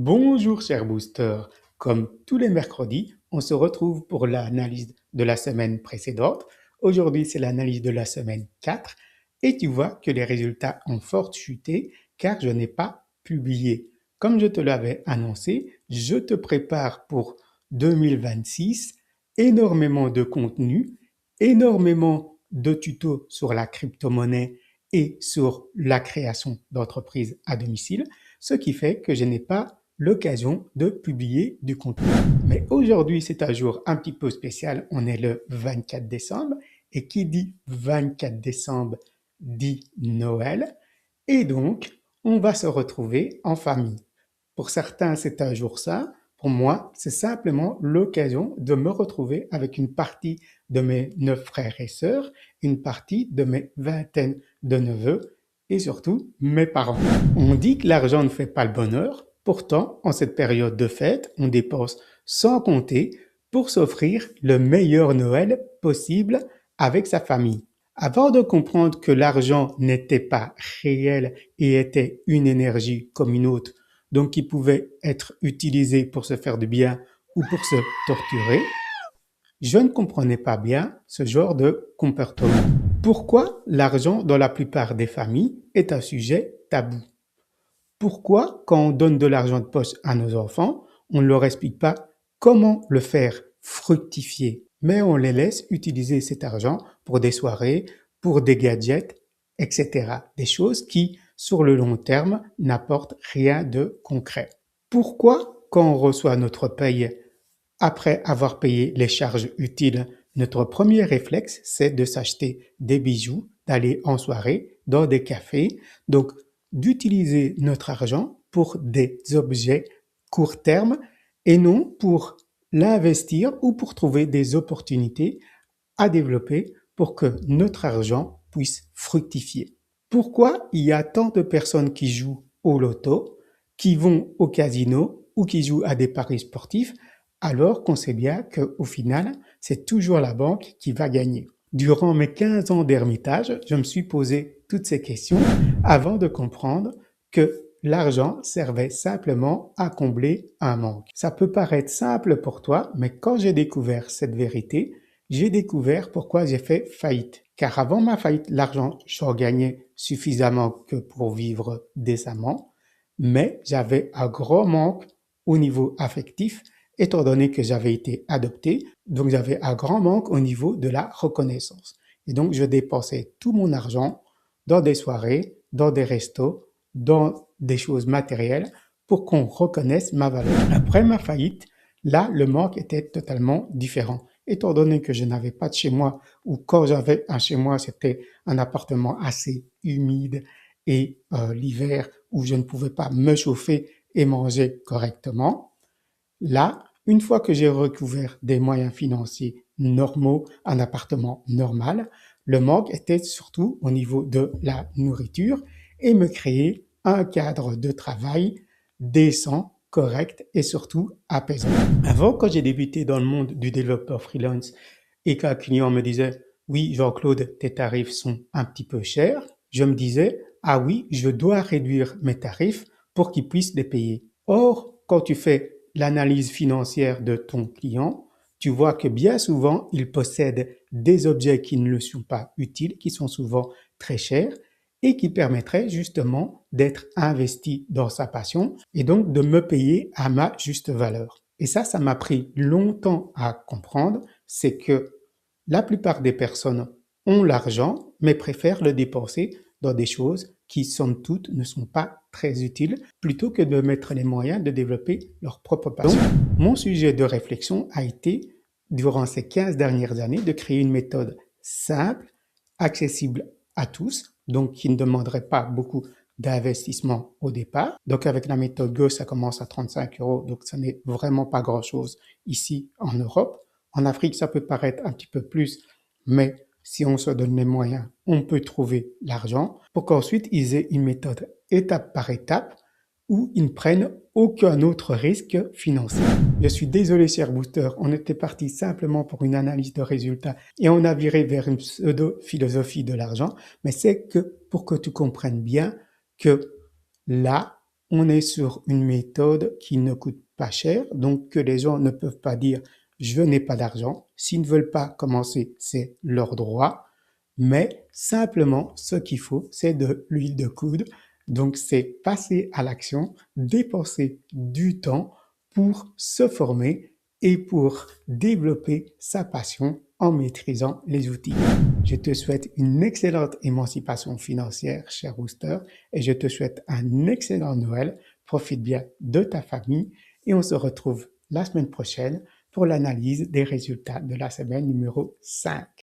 Bonjour cher booster, comme tous les mercredis, on se retrouve pour l'analyse de la semaine précédente. Aujourd'hui, c'est l'analyse de la semaine 4 et tu vois que les résultats ont fort chuté car je n'ai pas publié. Comme je te l'avais annoncé, je te prépare pour 2026 énormément de contenu, énormément de tutos sur la crypto-monnaie et sur la création d'entreprises à domicile, ce qui fait que je n'ai pas l'occasion de publier du contenu. Mais aujourd'hui, c'est un jour un petit peu spécial. On est le 24 décembre et qui dit 24 décembre dit Noël. Et donc, on va se retrouver en famille. Pour certains, c'est un jour saint. Pour moi, c'est simplement l'occasion de me retrouver avec une partie de mes 9 frères et sœurs, une partie de mes vingtaines de neveux et surtout mes parents. On dit que l'argent ne fait pas le bonheur. Pourtant, en cette période de fête, on dépense sans compter pour s'offrir le meilleur Noël possible avec sa famille. Avant de comprendre que l'argent n'était pas réel et était une énergie comme une autre, donc qui pouvait être utilisée pour se faire du bien ou pour se torturer, je ne comprenais pas bien ce genre de comportement. Pourquoi l'argent dans la plupart des familles est un sujet tabou? Pourquoi, quand on donne de l'argent de poche à nos enfants, on ne leur explique pas comment le faire fructifier, mais on les laisse utiliser cet argent pour des soirées, pour des gadgets, etc. Des choses qui, sur le long terme, n'apportent rien de concret. Pourquoi, quand on reçoit notre paye, après avoir payé les charges utiles, notre premier réflexe, c'est de s'acheter des bijoux, d'aller en soirée, dans des cafés, donc d'utiliser notre argent pour des objets court terme et non pour l'investir ou pour trouver des opportunités à développer pour que notre argent puisse fructifier. Pourquoi il y a tant de personnes qui jouent au loto, qui vont au casino ou qui jouent à des paris sportifs alors qu'on sait bien qu'au final, c'est toujours la banque qui va gagner? Durant mes 15 ans d'ermitage, je me suis posé toutes ces questions avant de comprendre que l'argent servait simplement à combler un manque. Ça peut paraître simple pour toi, mais quand j'ai découvert cette vérité, j'ai découvert pourquoi j'ai fait faillite. Car avant ma faillite, l'argent, j'en gagnais suffisamment que pour vivre décemment, mais j'avais un gros manque au niveau affectif, étant donné que j'avais été adopté, donc j'avais un grand manque au niveau de la reconnaissance. Et donc je dépensais tout mon argent dans des soirées, dans des restos, dans des choses matérielles pour qu'on reconnaisse ma valeur. Après ma faillite, là, le manque était totalement différent. Étant donné que je n'avais pas de chez moi, ou quand j'avais un chez moi, c'était un appartement assez humide et l'hiver où je ne pouvais pas me chauffer et manger correctement. Là, une fois que j'ai recouvert des moyens financiers normaux, un appartement normal, le manque était surtout au niveau de la nourriture et me créer un cadre de travail décent, correct et surtout apaisant. Avant, quand j'ai débuté dans le monde du développeur freelance et qu'un client me disait «Oui, Jean-Claude, tes tarifs sont un petit peu chers», je me disais «Ah oui, je dois réduire mes tarifs pour qu'il puisse les payer». Or, quand tu fais l'analyse financière de ton client, tu vois que bien souvent, il possède des objets qui ne le sont pas utiles, qui sont souvent très chers et qui permettraient justement d'être investi dans sa passion et donc de me payer à ma juste valeur. Et ça m'a pris longtemps à comprendre, c'est que la plupart des personnes ont l'argent, mais préfèrent le dépenser dans des choses qui, somme toute, ne sont pas très utiles, plutôt que de mettre les moyens de développer leur propre passion. Donc, mon sujet de réflexion a été, durant ces 15 dernières années, de créer une méthode simple, accessible à tous, donc qui ne demanderait pas beaucoup d'investissement au départ. Donc avec la méthode Go, ça commence à 35 euros, donc ça n'est vraiment pas grand-chose ici en Europe. En Afrique, ça peut paraître un petit peu plus, mais si on se donne les moyens, on peut trouver l'argent pour qu'ensuite ils aient une méthode étape par étape où ils ne prennent aucun autre risque financier. Je suis désolé, cher booster, on était parti simplement pour une analyse de résultats et on a viré vers une pseudo-philosophie de l'argent, mais c'est que pour que tu comprennes bien que là, on est sur une méthode qui ne coûte pas cher, donc que les gens ne peuvent pas dire je n'ai pas d'argent. S'ils ne veulent pas commencer, c'est leur droit. Mais simplement, ce qu'il faut, c'est de l'huile de coude. Donc, c'est passer à l'action, dépenser du temps pour se former et pour développer sa passion en maîtrisant les outils. Je te souhaite une excellente émancipation financière, cher Rooster, et je te souhaite un excellent Noël. Profite bien de ta famille et on se retrouve la semaine prochaine pour l'analyse des résultats de la semaine numéro 5.